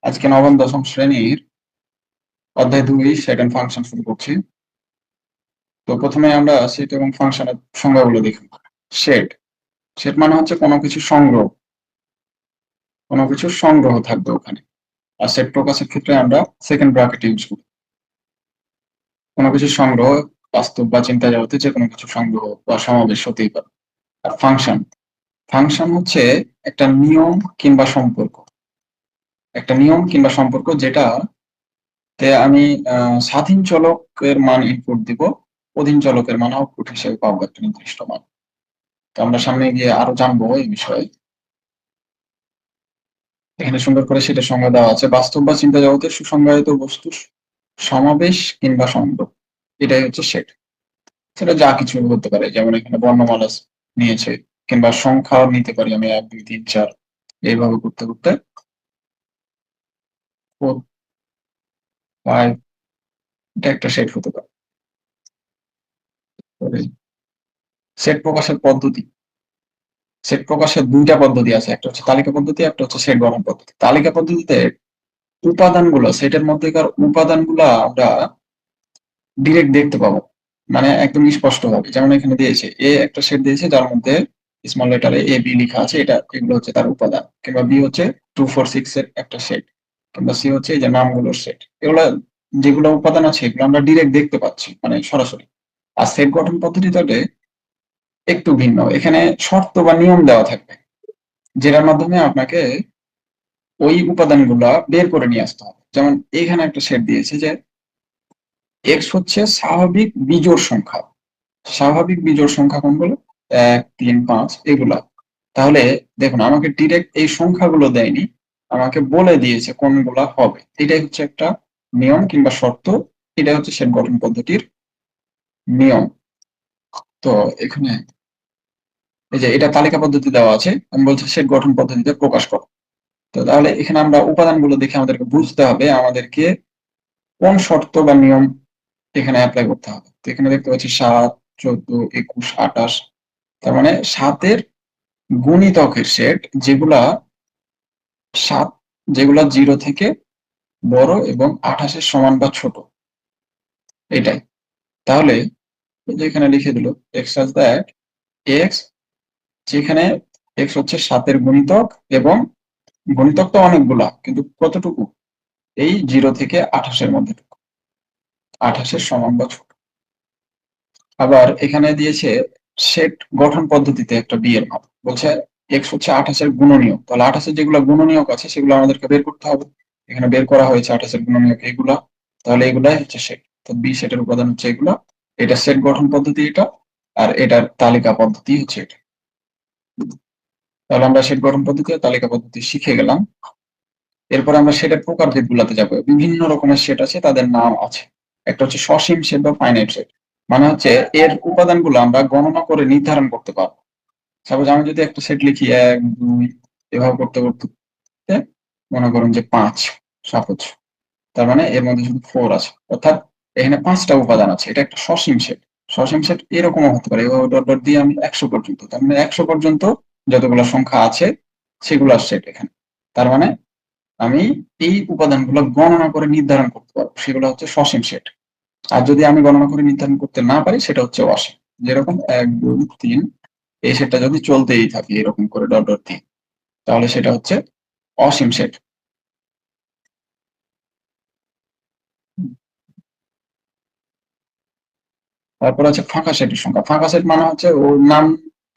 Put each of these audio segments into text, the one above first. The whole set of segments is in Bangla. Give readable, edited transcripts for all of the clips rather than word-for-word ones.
আজকে নবম দশম শ্রেণীর অধ্যায় 2 সেট এন্ড ফাংশন শুরু করছি। তো প্রথমে আমরা সেট এবং ফাংশনের সংজ্ঞাগুলো দেখব। সেট সেট মানে হচ্ছে কোনো কিছুর সংগ্রহ থাকবে ওখানে। আর সেট প্রকাশের ক্ষেত্রে আমরা সেকেন্ড ব্র্যাকেট ইউজ করি। কোনো কিছুর সংগ্রহ বাস্তব বা চিন্তা জগতে যে কোনো কিছু সংগ্রহ বা সমাবেশ হতেই পারে। আর ফাংশন ফাংশন হচ্ছে একটা নিয়ম কিংবা সম্পর্ক যেটা আমি স্বাধীন চলকের মান ইনপুট দিব, অধীন চলকের মান আউটপুট হিসেবে পাবো একটা নির্দিষ্ট মান। তো আমরা সামনে গিয়ে আরো জানবো এই বিষয়ে। এখানে সুন্দর করে সেটা সংজ্ঞা দেওয়া আছে। বাস্তব বা চিন্তা জগতের সুসংজ্ঞায়িত বস্তুর সমাবেশ কিংবা সংগ্রহ, এটাই হচ্ছে সেট। সেটা যা কিছু হতে পারে, যেমন এখানে বর্ণমালা নিয়েছে, কিংবা সংখ্যাও নিতে পারি আমি 1 2 3 4 এইভাবে করতে করতে 4 5, এটা একটা সেট হতে পারে। সেট প্রকাশের পদ্ধতি, সেট প্রকাশের দুইটা পদ্ধতি আছে, একটা হচ্ছে তালিকা পদ্ধতি, একটা হচ্ছে সেট গঠন পদ্ধতি। তালিকা পদ্ধতিতে উপাদানগুলো, সেটের মধ্যেকার উপাদানগুলো আমরা ডিরেক্ট দেখতে পাবো, মানে একদম স্পষ্ট ভাবে। যেমন এখানে দিয়েছে এ একটা সেট দিয়েছে যার মধ্যে স্মল লেটারে এ বি লেখা আছে, এগুলো হচ্ছে তার উপাদান। কিংবা বি হচ্ছে 2 4 6 এর একটা সেট, কিংবা সি হচ্ছে এই যে নামগুলোর সেট। এগুলো যেগুলো উপাদান আছে এগুলো আমরা ডিরেক্ট দেখতে পাচ্ছি, মানে সরাসরি। আর সেট গঠন পদ্ধতিটাতে একটু ভিন্ন, এখানে শর্ত বা নিয়ম দেওয়া থাকবে যেটার মাধ্যমে আপনাকে ওই উপাদানগুলা বের করে নিয়ে আসতে হবে। যেমন এখানে একটা সেট দিয়েছে যে এক্স হচ্ছে স্বাভাবিক বিজোড় সংখ্যা। স্বাভাবিক বিজোড় সংখ্যা কোনগুলো? 1 3 5 এগুলা। তাহলে দেখুন, আমাকে ডিরেক্ট এই সংখ্যাগুলো দেয়নি, আমাকে বলে দিয়েছে কোনগুলা হবে। এটাই হচ্ছে একটা নিয়ম কিংবা শর্ত। এটা হচ্ছে সেট গঠন পদ্ধতির নিয়ম। তো এখানে এই যে এটা তালিকা পদ্ধতি দেওয়া আছে, আমি বলছি সেট গঠন পদ্ধতিতে প্রকাশ করো। তো তাহলে এখানে আমরা উপাদানগুলো দেখে আমাদেরকে বুঝতে হবে আমাদেরকে কোন শর্ত বা নিয়ম এখানে অ্যাপ্লাই করতে হবে। তো এখানে দেখতে পাচ্ছি 7 14 21 28, তার মানে 7 এর গুণিতকের সেট সাত যেগুলা 0 থেকে বড় এবং 28 এর সমান বা ছোট, এটাই। তাহলে এখানে লিখে দিল এক্স সাজ দ্যাট এক্স, যেখানে এক্স হচ্ছে 7 এর গুণিতক, এবং গুণিতক তো অনেকগুলা, কিন্তু কতটুকু? এই 0 থেকে 28 এর মধ্যে, 28 এর সমান বা ছোট। আবার এখানে দিয়েছে সেট গঠন পদ্ধতিতে একটা বি এর মান, বলছে এক্স হচ্ছে 28 এর গুণনীয়ক। তাহলে 28 এর যেগুলো গুণনীয়ক আছে সেগুলো আমাদেরকে বের করতে হবে। এখানে বের করা হয়েছে 28 এর গুণনীয়ক এগুলা। তাহলে এগুলাই হচ্ছে সেট। তো বি সেটের উপাদান হচ্ছে এগুলা। এটা সেট গঠন পদ্ধতি এটা, আর এটার তালিকা পদ্ধতি হচ্ছে এটা। তাহলে আমরা সেট গঠন পদ্ধতি আর তালিকা পদ্ধতি শিখে গেলাম। এরপর আমরা সেটের প্রকারভেদ গুলাতে যাবো। বিভিন্ন রকমের সেট আছে, তাদের নাম আছে। একটা হচ্ছে সসীম সেট বা ফাইনাইট সেট, মানে হচ্ছে এর উপাদানগুলো আমরা গণনা করে নির্ধারণ করতে পারবো। সাপোজ আমি যদি একটা সেট লিখি 1 2 এভাবে করতে করতে মনে করুন যে 5, সাপোজ, তার মানে এর মধ্যে শুধু 4 আছে, অর্থাৎ এখানে 5টা উপাদান আছে। এটা একটা সসীম সেট। সসীম সেট এরকমও হতে পারে, এভাবে ডট ডট দিয়ে আমি 100 পর্যন্ত, তার মানে 100 পর্যন্ত যতগুলো সংখ্যা আছে সেগুলোর সেট এখানে। তার মানে আমি এই উপাদানগুলো গণনা করে নির্ধারণ করতে পারবো, সেগুলো হচ্ছে সসীম সেট। আর যদি আমি গণনা করে নির্ধারণ করতে না পারি সেটা হচ্ছে অসীম। যেরকম 1 2 3, এই সেটটা যদি চলতেই থাকে এরকম করে ডট ডট দিয়ে, তাহলে সেটা হচ্ছে অসীম সেট। তারপর আছে ফাঁকা সেটের সংখ্যা। ফাঁকা সেট মানে হচ্ছে ওর নাম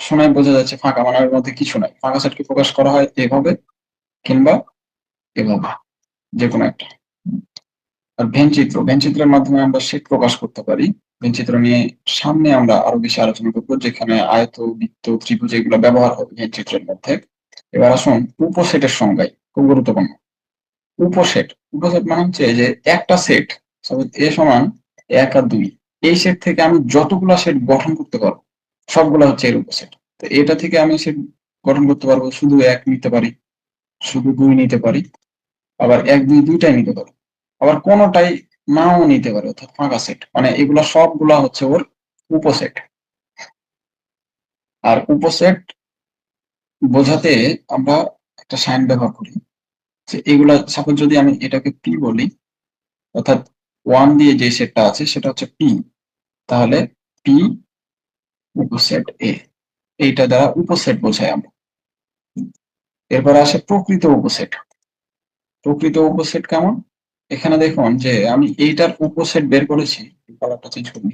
শুনে বোঝা যাচ্ছে ফাঁকা, মানে ওর মধ্যে কিছু নাই। ফাঁকা সেটকে প্রকাশ করা হয় এভাবে কিংবা এভাবে, যে কোনো একটা। আর ভেনচিত্রের মাধ্যমে আমরা সেট প্রকাশ করতে পারি। ভেনচিত্র নিয়ে সামনে আমরা আরো বেশি আলোচনা করবো, যেখানে আয়ত বৃত্ত ত্রিভুজ এগুলো ব্যবহার হবে ভেনচিত্রের মধ্যে। এবার আসুন উপসেটের সংজ্ঞায়, খুব গুরুত্বপূর্ণ। উপসেট উপসেট মানে হচ্ছে যে একটা সেট, এ সমান 1 আর 2, এই সেট থেকে আমি যতগুলা সেট গঠন করতে পারবো সবগুলা হচ্ছে এর উপসেট। তো এটা থেকে আমি সেট গঠন করতে পারবো, শুধু 1 নিতে পারি, শুধু 2 নিতে পারি, আবার 1 2 দুইটাই নিতে পারি, আবার কোনোটাই নাও নিতে পারে, অর্থাৎ ফাঁকা সেট। মানে এগুলা সবগুলা হচ্ছে ওর উপসেট। আর উপসেট বোঝাতে আমরা একটা সাইন ব্যবহার করি। এগুলা সাপোজ যদি আমি এটাকে পি বলি, অর্থাৎ 1 দিয়ে যে সেটটা আছে সেটা হচ্ছে পি, তাহলে পি উপসেট এ, এইটা দ্বারা উপসেট বোঝাই আমরা। এরপর আসে প্রকৃত উপসেট। প্রকৃত উপসেট কেমন? এখানে দেখুন যে আমি এইটার উপসেট বের করেছি, কালারটা চেঞ্জ করি,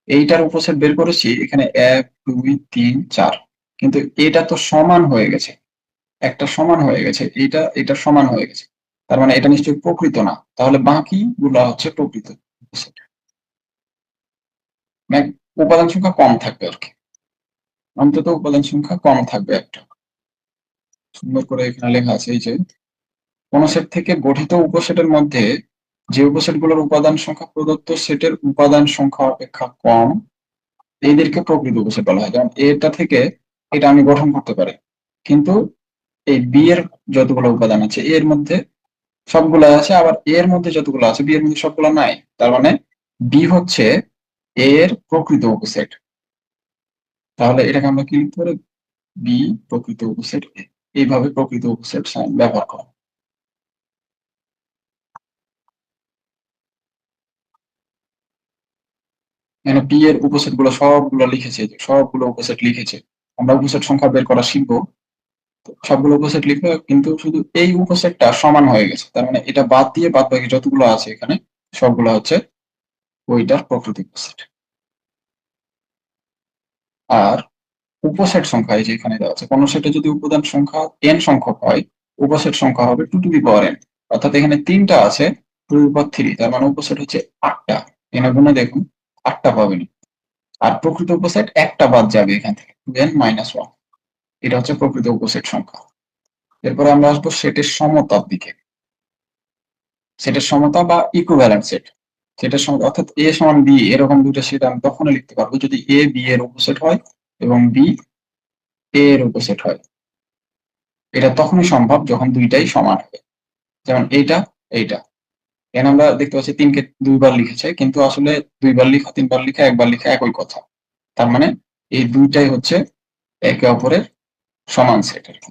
এইটার উপসেট বের করেছি এখানে 1 2 3 4, কিন্তু এটা তো সমান হয়ে গেছে, একটা সমান হয়ে গেছে, এটা সমান হয়ে গেছে, তার মানে এটা নিশ্চয়ই প্রকৃত না, তাহলে বাকি গুলা হচ্ছে প্রকৃত উপসেট। মানে উপাদান সংখ্যা কম থাকবে আর কি, অন্তত উপাদান সংখ্যা কম থাকবে একটা। সুন্দর করে এখানে লেখা আছে এই যে কোন সেট থেকে গঠিত উপসেটের মধ্যে যে উপসেটগুলোর উপাদান সংখ্যা প্রদত্ত সেটের উপাদান সংখ্যা অপেক্ষা কম, এদেরকে প্রকৃত উপসেট বলা হয়। যেমন এটা থেকে এটা আমি গঠন করতে পারি, কিন্তু এই বি এর যতগুলো উপাদান আছে এর মধ্যে সবগুলো আছে, আবার এর মধ্যে যতগুলো আছে বি এর মধ্যে সবগুলো নাই, তার মানে বি হচ্ছে এর প্রকৃত উপসেট। তাহলে এটাকে আমরা কি লিখতে পারি? বি প্রকৃত উপসেট এ। এইভাবে প্রকৃত উপসেট সাইন ব্যবহার করা। এখানে পি এর উপসেট গুলো সবগুলো লিখেছে, সবগুলো উপসেট লিখেছে। আমরা উপসেট সংখ্যা বের করা শিখবো, সবগুলো উপসেট লিখবে, কিন্তু শুধু এই উপসেটটা সমান হয়ে গেছে, তার মানে এটা বাদ দিয়ে বাদ বাকি যতগুলো আছে এখানে সবগুলো হচ্ছে ওইটার প্রকৃত উপসেট। আর উপসেট সংখ্যা এই যে এখানে দেওয়া আছে, কোন সেটে যদি উপাদান সংখ্যা n সংখ্যক হয়, উপসেট সংখ্যা হবে 2 টু দি পাওয়ার n, অর্থাৎ এখানে 3টা আছে 2 টু দি পাওয়ার 3, তার মানে উপসেট হচ্ছে 8টা। এখানে গুণে দেখুন 8টা পাবেন, আর প্রকৃত উপসেট একটা বাদ যাবে এখান থেকে, 2n - 1, এটা হচ্ছে প্রকৃত উপসেট সংখ্যা। এরপরে আমরা আসবো সেটের সমতার দিকে। সেটের সমতা বা ইকুইভ্যালেন্ট সেট, সেটের সমতা অর্থাৎ এ সমান বি এরকম দুটো সেট আমি তখনই লিখতে পারবো যদি এ বি এর উপসেট হয় এবং বি এ এর উপসেট হয়। এটা তখনই সম্ভব যখন দুইটাই সমান হবে। যেমন এইটা এখানে আমরা দেখতে পাচ্ছি 3 কে 2 বার লিখেছে, কিন্তু আসলে 2 বার লিখা 3 বার লিখা 1 বার লিখা একই কথা। তার মানে এই দুইটাই হচ্ছে একে অপরের সমান সেট আর কি,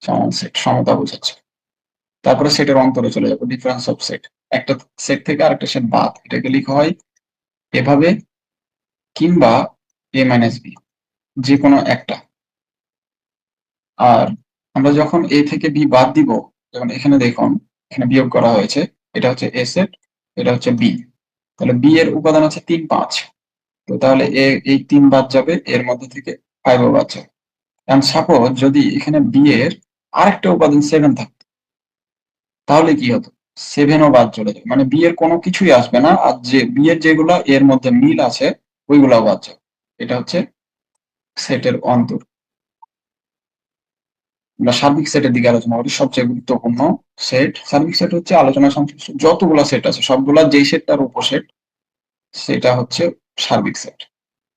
সমান সেট সমতা বোঝাচ্ছে। তারপরে সেটের অন্তরে চলে যাবো, ডিফারেন্স অফ সেট। একটা সেট থেকে আরেকটা সেট বাদ, এটাকে লেখা হয় এভাবে, কিংবা a - b, যে কোনো একটা। আর আমরা যখন a থেকে b বাদ দিব, যেমন এখানে দেখুন এখানে বিয়োগ করা হয়েছে, এটা হচ্ছে a সেট, এটা হচ্ছে b, তাহলে b এর উপাদান আছে 3 5, তো তাহলে এই 3 বাদ যাবে, এর মধ্যে থেকে 5 ও বাদ যাবে। এন্ড সাপোজ যদি এখানে b এর আরেকটা উপাদান 7 থাকতো, তাহলে কি হতো? 7 ও বাদ চলে যাবে, মানে বি এর কোনো কিছুই আসবে না, আর যে বি এর যেগুলা এর মধ্যে মিল আছে ওইগুলাও বাদ যাবে। এটা হচ্ছে সেটের অন্তর। আমরা সার্বিক সেটের দিকে আলোচনা করি, সবচেয়ে গুরুত্বপূর্ণ সেট। সার্বিক সেট হচ্ছে আলোচনা সংশ্লিষ্ট যতগুলা সেট আছে সবগুলা যেই সেটটার উপসেট, সেটা হচ্ছে সার্বিক সেট।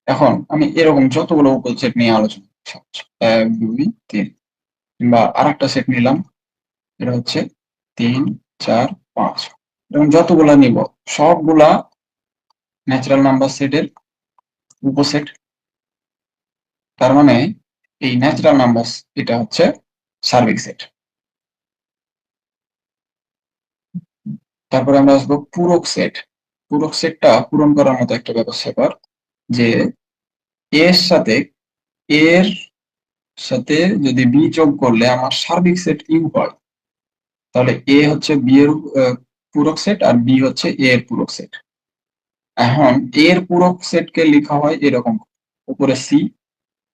এখন আমি এরকম যতগুলো উপসেট নিয়ে আলোচনা করছি, 1 2 3, কিংবা আরেকটা সেট নিলাম, এটা হচ্ছে 3 4 5, এবং যতগুলা নিব সবগুলা ন্যাচারাল নাম্বার সেটের উপসেট। তার মানে এই ন্যাচারাল নাম্বার এটা হচ্ছে সার্বিক সেট। তারপরে আমরা আসবো পূরক সেট। পূরক সেটটা পূরণ করার মতো একটা ব্যাপার, যে এর সাথে এর সাথে যদি বি যোগ করলে আমার সার্বিক সেট ইউ হয়, তাহলে এ হচ্ছে বি এর পূরক সেট আর বি হচ্ছে এ এর পূরক সেট। এখন এর পূরক সেটকে লেখা হয় এরকম, উপরে সি,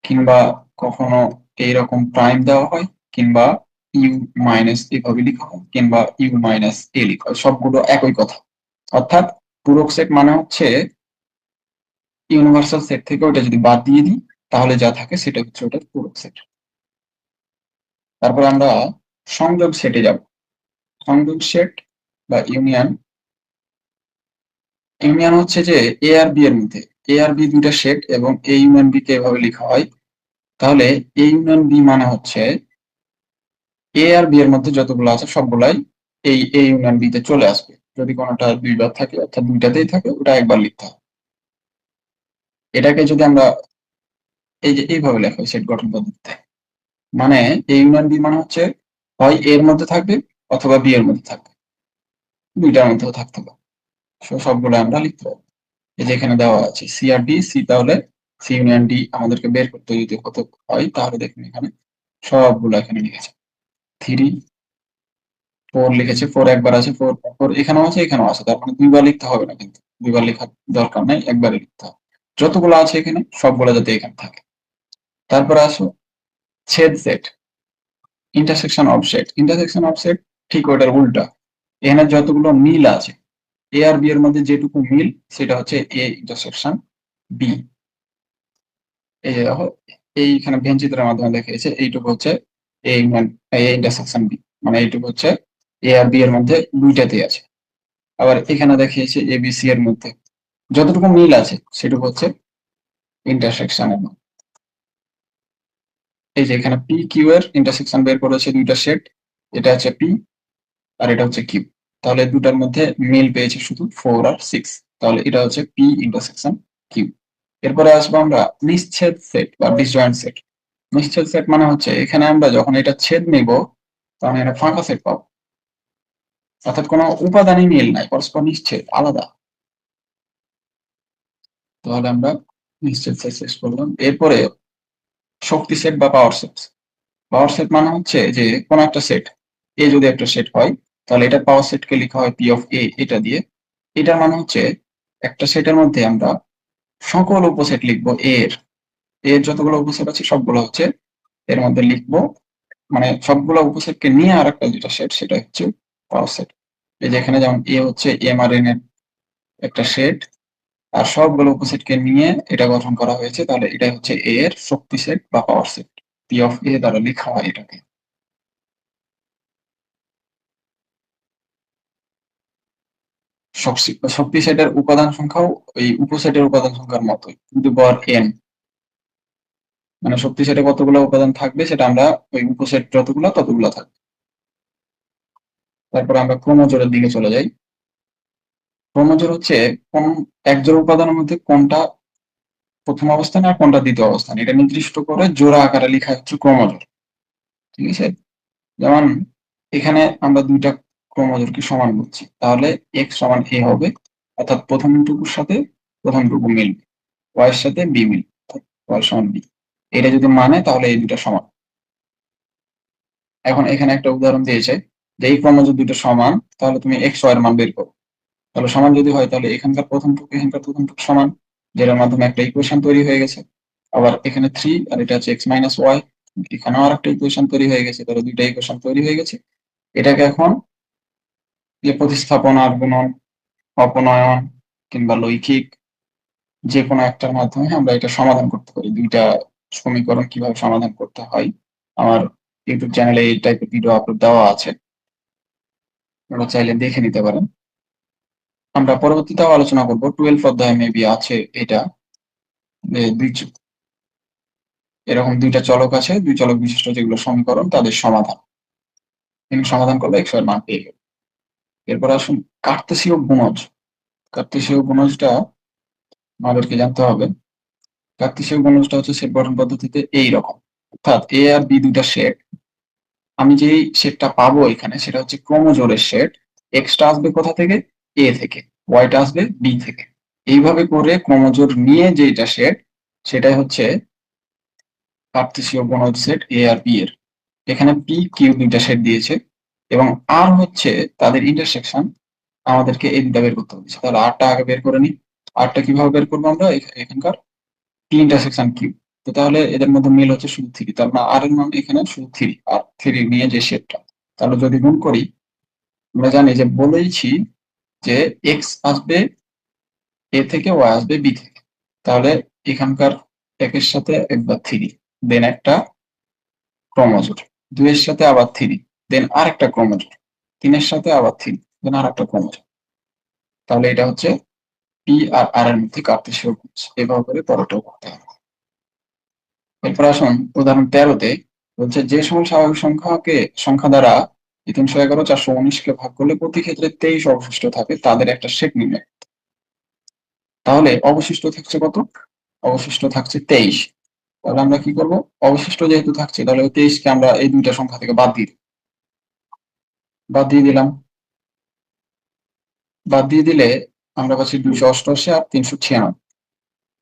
কিংবা কখনো এইরকম প্রাইম দেওয়া হয়, কিংবা ইউ মাইনাস এভাবে লেখা হয়, কিংবা ইউ মাইনাস এ লেখা হয়, সবগুলো একই কথা। অর্থাৎ পূরক সেট মানে হচ্ছে ইউনিভার্সাল সেট থেকে ওটা যদি বাদ দিয়ে দিই তাহলে যা থাকে সেটা হচ্ছে ওটার পূরক সেট। তারপর আমরা সংযোগ সেটে যাব। সংযোগ সেট বা ইউনিয়ন, ইউনিয়ন হচ্ছে যে এ আর বি এর মধ্যে, এ আর বি দুইটা সেট এবং এ ইউনিয়ন বি কে এভাবে লেখা হয়। তাহলে এ ইউনিয়ন বি মানে হচ্ছে এ আর বি এর মধ্যে যতগুলো আছে সবগুলাই এই এ ইউনিয়ন বি তে চলে আসবে, যদি কোনোটা দুইবার থাকে অর্থাৎ দুইটাতেই থাকে ওটা একবার লিখতে হবে। এটাকে যদি আমরা এই যে এইভাবে লেখা হয় সেট গঠন পদ্ধতিতে, মানে এ ইউনিয়ন বি মানে হচ্ছে হয় এর মধ্যে থাকবে অথবা বি এর মধ্যে থাকবে, দুইটার মধ্যেও থাকতে পারে। সবগুলো আমরা লিখতে পারবো। এই যে এখানে দেওয়া আছে সি আর ডি, সি তাহলে সি ইউনিয়ন ডি আমাদেরকে বের করতে যদি কত হয়, তাহলে দেখুন এখানে সবগুলো এখানে লিখেছে। 3 4 লিখেছে, 4 একবার আছে, 4 4 এখানেও আছে এখানেও আছে, তার মানে দুইবার লিখতে হবে না, কিন্তু দুইবার লেখার দরকার নাই, একবারই লিখতে হবে। যতগুলো আছে এখানে সবগুলো যাতে এখানে থাকে। তারপরে আসো ছেদ set, intersection of set. Intersection of set ঠিক ওটার উল্টা। এখানে যতগুলো মিল আছে, এ আর বি এর মধ্যে যেটুকু মিল সেটা হচ্ছে এ ইন্টারসেকশন বি। এই যে দেখো এইখানে ভেন চিত্রের মাধ্যমে দেখিয়েছে, এইটুকু হচ্ছে এ ইন্টারসেকশন বি, মানে এইটুকু হচ্ছে এ আর বি এর মধ্যে দুইটাতেই আছে। আবার এখানে দেখিয়েছে এ বি সি এর মধ্যে যতটুকু মিল আছে সেটুকু হচ্ছে ইন্টারসেকশনের মধ্যে। এই যে এখানে পি কিউ এর ইন্টারসেকশন বের করেছে দুইটা সেট, এটা হচ্ছে পি আর এটা হচ্ছে কিউ। তাহলে দুটার মধ্যে মিল পেয়েছে শুধু 4 আর 6, তাহলে এটা হচ্ছে পি ইন্টারসেকশন কিউ। এরপরে আসবো আমরা নিশ্ছেদ সেট বা ডিসজয়েন্ট সেট। নিশ্ছেদ সেট মানে হচ্ছে এখানে আমরা যখন এটা ছেদ নিব তখন এটা ফাঁকা সেট পাবো, অর্থাৎ কোনো উপাদানই মিল নাই, পরস্পর নিশ্ছেদ আলাদা। তাহলে আমরা নিশ্ছেদ সেট শেষ করলাম। এরপরে শক্তি সেট বা পাওয়ার সেট। পাওয়ার সেট মানে হচ্ছে যে কোন একটা সেট, এ যদি একটা সেট হয় তাহলে এটার পাওয়ার সেটকে লেখা হয় পি অফ এ এটা দিয়ে। এটা মানে হচ্ছে একটা সেটের মধ্যে আমরা সকল উপসেট লিখবো এর, এর যতগুলো উপসেট আছে সবগুলো হচ্ছে এর মধ্যে লিখবো, মানে সবগুলো উপসেটকে নিয়ে আর একটা যেটা সেট সেটা হচ্ছে পাওয়ার সেট। এই যে এখানে যেমন এ হচ্ছে এম আর এন এর একটা সেট, আর সবগুলো উপসেটকে নিয়ে এটা গঠন করা হয়েছে, তাহলে এটাই হচ্ছে এ এর শক্তি সেট বা পাওয়ার সেট, পি অফ এ দ্বারা লেখা হয় এটাকে। শক্তি সেটের উপাদান সংখ্যাও এই উপসেটের উপাদান সংখ্যার মতোই, কিন্তু গড় এন, মানে শক্তি সেটে কতগুলো উপাদান থাকবে সেটা আমরা ওই উপসেট যতগুলো ততগুলো থাকবে। তারপরে আমরা ক্রমজোড়ের দিকে চলে যাই। ক্রমজোড় হচ্ছে কোন একজোড় উপাদানের মধ্যে কোনটা প্রথম অবস্থানে আর কোনটা দ্বিতীয় অবস্থানে এটা নির্দিষ্ট করে জোড়া আকারে লেখা হচ্ছে ক্রমজোড়। ঠিক আছে, যেমন এখানে আমরা দুইটা ক্রমজোড়কে সমান করছি, তাহলে এক্স সমান এ হবে, অর্থাৎ প্রথমটুকুর সাথে প্রথমটুকু মিলবে, ওয়াই এর সাথে বি মিলবে, ওয়াই সমান বি। এটা যদি মানে তাহলে এই দুটা সমান। এখন এখানে একটা উদাহরণ দিয়েছে যে এই ক্রমজোড় দুটো সমান, তাহলে তুমি এক্স ওয়াই এর মান বের করো। তাহলে সমান যদি হয় তাহলে এখানকার প্রথমটুকু এখানকার প্রথমটুকু সমান, যেটার মাধ্যমে একটা ইকুয়েশন তৈরি হয়ে গেছে। আবার এখানে 3 আর এটা হচ্ছে এক্স মাইনাস ওয়াই, এখানেও আর একটা ইকুয়েশন তৈরি হয়ে গেছে, তাহলে দুইটা ইকুয়েশন তৈরি হয়ে গেছে। এটাকে এখন যে প্রতিস্থাপন আর গুণন, অপনয়ন কিংবা লৈখিক যে কোনো একটার মাধ্যমে আমরা এটা সমাধান করতে পারি। দুইটা সমীকরণ কিভাবে সমাধান করতে হয় আমার ইউটিউব চ্যানেলে এই টাইপের ভিডিও আপলোড দেওয়া আছে, আপনারা চাইলে দেখে নিতে পারেন। আমরা পরবর্তীতেও আলোচনা করব, 12 অধ্যায়ে মেবি আছে এটা, যে এরকম দুইটা চলক আছে, দুই চলক বিশিষ্ট যেগুলো সমীকরণ তাদের সমাধান, কিন্তু সমাধান করলে এক্স এর মান পেয়ে গেল। এরপর আসুন কার্তেশীয় গুণজ। কার্তেশীয় গুণজটা আমাদেরকে জানতে হবে। কার্তেশীয় গুণজটা হচ্ছে সেট গঠন পদ্ধতিতে এইরকম, অর্থাৎ এ আর বি দুইটা সেট, আমি যেই সেটটা পাবো এখানে সেটা হচ্ছে ক্রমজোড়ের সেট। এক্সটা আসবে কোথা থেকে, এ থেকে, ওয়াইটা আসবে বি থেকে। এইভাবে করে ক্রমজোড় নিয়ে যেটা সেট সেটাই হচ্ছে কার্তেশীয় গুণজ সেট এ আর বি এর। এখানে পি কিউ দুইটা সেট দিয়েছে এবং আর হচ্ছে তাদের ইন্টারসেকশন আমাদেরকে এই দুটা বের করতে হচ্ছে। তাহলে আরটা আগে বের করে নিই। আরটা কিভাবে বের করবো আমরা, এখানকার পি ইন্টারসেকশন কিউ। তো তাহলে এদের মধ্যে মিল হচ্ছে শুধু 3, তার মানে আর এর মান এখানে শুধু 3, আর 3 নিয়ে যে সেটটা, তাহলে যদি গুণ করি আমরা জানি যে বলেইছি যে এক্স আসবে এ থেকে, ওয়াই আসবে বি থেকে। তাহলে এখানকার একের সাথে একবার 3, দেন একটা ক্রমজোড়, 2 এর সাথে আবার 3, দেন আর একটা ক্রমজোড়, 3 এর সাথে আবার 3, দেন আর একটা ক্রমজোড়। তাহলে এটা হচ্ছে পি আর আর এর মধ্যে কার্তেশীয় গুণজ। এভাবে করে পরটাও করতে হবে। এরপর আসুন উদাহরণ 13তে বলছে যে সকল স্বাভাবিক সংখ্যা দ্বারা 311 419 কে ভাগ করলে প্রতি ক্ষেত্রে 23 অবশিষ্ট থাকে তাদের একটা সেট নির্ণয়। তাহলে অবশিষ্ট থাকছে কত, অবশিষ্ট থাকছে 23। তাহলে আমরা কি করব, অবশিষ্ট যেহেতু থাকছে তাহলে 23 কে আমরা এই দুইটা সংখ্যা থেকে বাদ দিই। বাদ দিয়ে দিলাম। বাদ দিয়ে দিলে আমরা পাচ্ছি 288 আর 396।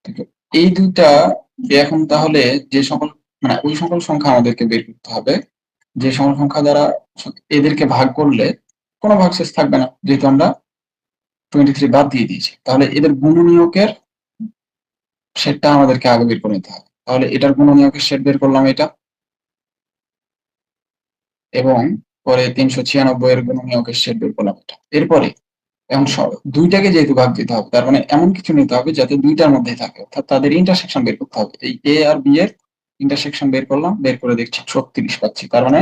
ঠিক আছে? এই দুইটা এখন তাহলে যে সকল মানে ওই সকল সংখ্যা আমাদেরকে বের করতে হবে যে সকল সংখ্যা দ্বারা এদেরকে ভাগ করলে কোনো ভাগশেষ থাকবে না, যেহেতু আমরা 23 বাদ দিয়ে দিয়েছি। তাহলে এদের গুণনীয়কের সেটটা আমাদেরকে আগে বের করে নিতে হবে। তাহলে এটার গুণনীয়কের সেট বের করলাম এটা, এবং পরে 396 এর গুণনীয়কের সেট বের করলাম এটা। এরপরে এখন দুইটাকে যেহেতু ভাগ দিতে হবে, তার মানে এমন কিছু নিতে হবে যাতে দুইটার মধ্যে থাকে, অর্থাৎ তাদের ইন্টারসেকশন বের করতে হবে। এই এ আর বি এর ইন্টারসেকশন বের করলাম, বের করে দেখছি 36 পাচ্ছি। তার মানে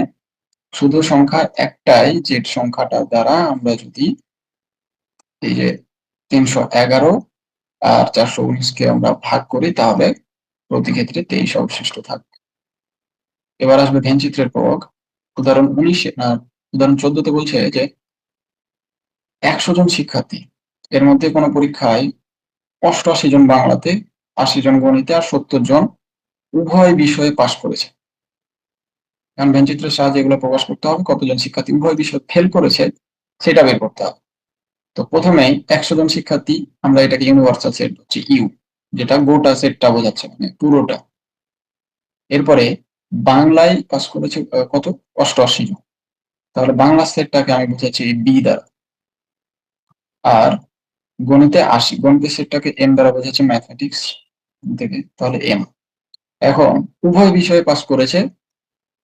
শুধু সংখ্যা একটাই, যে সংখ্যাটা দ্বারা আমরা যদি এই যে 311 আর 419 কে আমরা ভাগ করি তাহলে প্রতি ক্ষেত্রে 23 অবশিষ্ট থাকবে। এবার আসবে ভেনচিত্রের প্রয়োগ। উদাহরণ 19 উদাহরণ 14 তে বলছে যে 100 জন শিক্ষার্থী, এর মধ্যে কোনো পরীক্ষায় 88 জন বাংলাতে, 80 জন গণিতে আর 70 জন উভয় বিষয়ে পাশ করেছে। এখন ভেনচিত্রের সাহায্যে এগুলো প্রকাশ করতে হবে, কতজন শিক্ষার্থী উভয় বিষয়ে ফেল করেছে সেটা বের করতে হবে। তো প্রথমেই 100 জন শিক্ষার্থী, আমরা এটাকে ইউনিভার্সাল সেট হচ্ছে ইউ, যেটা গোটা সেটটা বোঝাচ্ছে, মানে পুরোটা। এরপরে বাংলায় পাস করেছে কত, 88 জন, তাহলে বাংলা সেটটাকে আমি বুঝাচ্ছি বি দ্বারা। আর গণিতে 80, গণিতের সেটটাকে এম দ্বারা বোঝাচ্ছি, ম্যাথমেটিক্স থেকে, তাহলে এম। এখন উভয় বিষয়ে পাস করেছে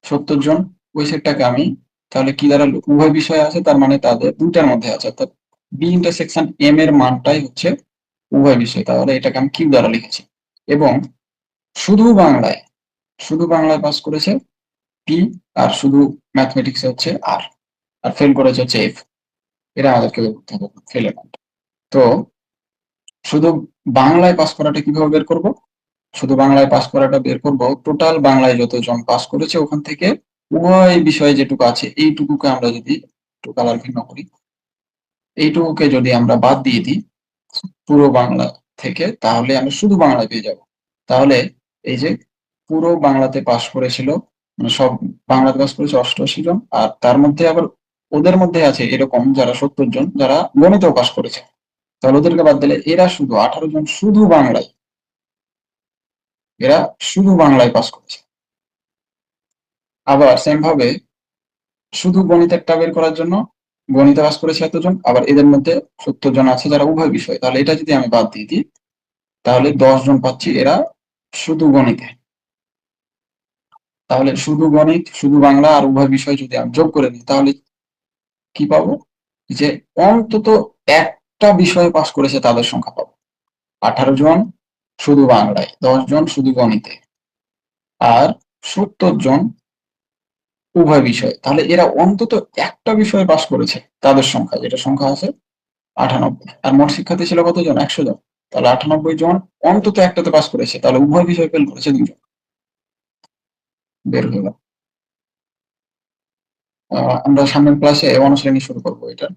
70 জন, ওই সেটটাকে আমি তাহলে কি দ্বারা, উভয় বিষয়ে আছে তার মানে তাদের দুইটার মধ্যে আছে, অর্থাৎ বি ইন্টারসেকশন এম এর মানটাই হচ্ছে উভয় বিষয়, তাহলে এটাকে আমি কিউ দ্বারা লিখেছি। এবং শুধু বাংলায়, শুধু বাংলায় পাস করেছে পি, আর শুধু ম্যাথমেটিক্সে হচ্ছে আর, আর ফেল করেছে হচ্ছে এফ। এটা আমাদেরকে বের করতে হবে ফেলের মানটা। তো শুধু বাংলায় পাস করাটা কিভাবে বের করব? শুধু বাংলায় পাস করাটা বের করব, টোটাল বাংলায় যতজন পাস করেছে ওখান থেকে উভয় বিষয়ে যেটুকু আছে এইটুকুকে আমরা যদি একটু কালার ভিন্ন করি, এইটুকুকে যদি আমরা বাদ দিয়ে দিই পুরো বাংলা থেকে, তাহলে আমরা শুধু বাংলায় পেয়ে যাব। তাহলে এই যে পুরো বাংলাতে পাস করেছিল, মানে সব বাংলাতে পাস করেছে 88 জন, আর তার মধ্যে আবার ওদের মধ্যে আছে এরকম যারা 70 জন যারা গণিতেও পাস করেছে, তাহলে ওদেরকে বাদ দিলে এরা শুধু 18 জন শুধু বাংলায়, এরা শুধু বাংলায় পাস করেছে। আবার সেম ভাবে শুধু গণিতেরটা বের করার জন্য গণিতে পাস করেছে এতজন, আবার এদের মধ্যে 70 জন আছে যারা উভয় বিষয়, তাহলে এটা যদি আমি বাদ দিয়ে দিই তাহলে 10 জন পাচ্ছি এরা শুধু গণিতে। তাহলে শুধু গণিত, শুধু বাংলা আর উভয় বিষয় যদি আমি যোগ করে দিই তাহলে কি পাবো, যে অন্তত একটা বিষয়ে পাস করেছে তাদের সংখ্যা পাবো। 18 জন শুধু বাংলায়, 10 জন শুধু গণিতে, আর 70 জন উভয় বিষয়, তাহলে এরা অন্তত একটা বিষয়ে পাস করেছে তাদের সংখ্যা, যেটা সংখ্যা আছে 98। আর মোট শিক্ষার্থী ছিল কতজন, 100 জন, তাহলে 98 জন অন্তত একটাতে পাস করেছে, তাহলে উভয় বিষয় ফেল করেছে 2 জন। বের হয়ে গেল। আমরা সামনের ক্লাসে অনুশীলনী শুরু করবো এটা।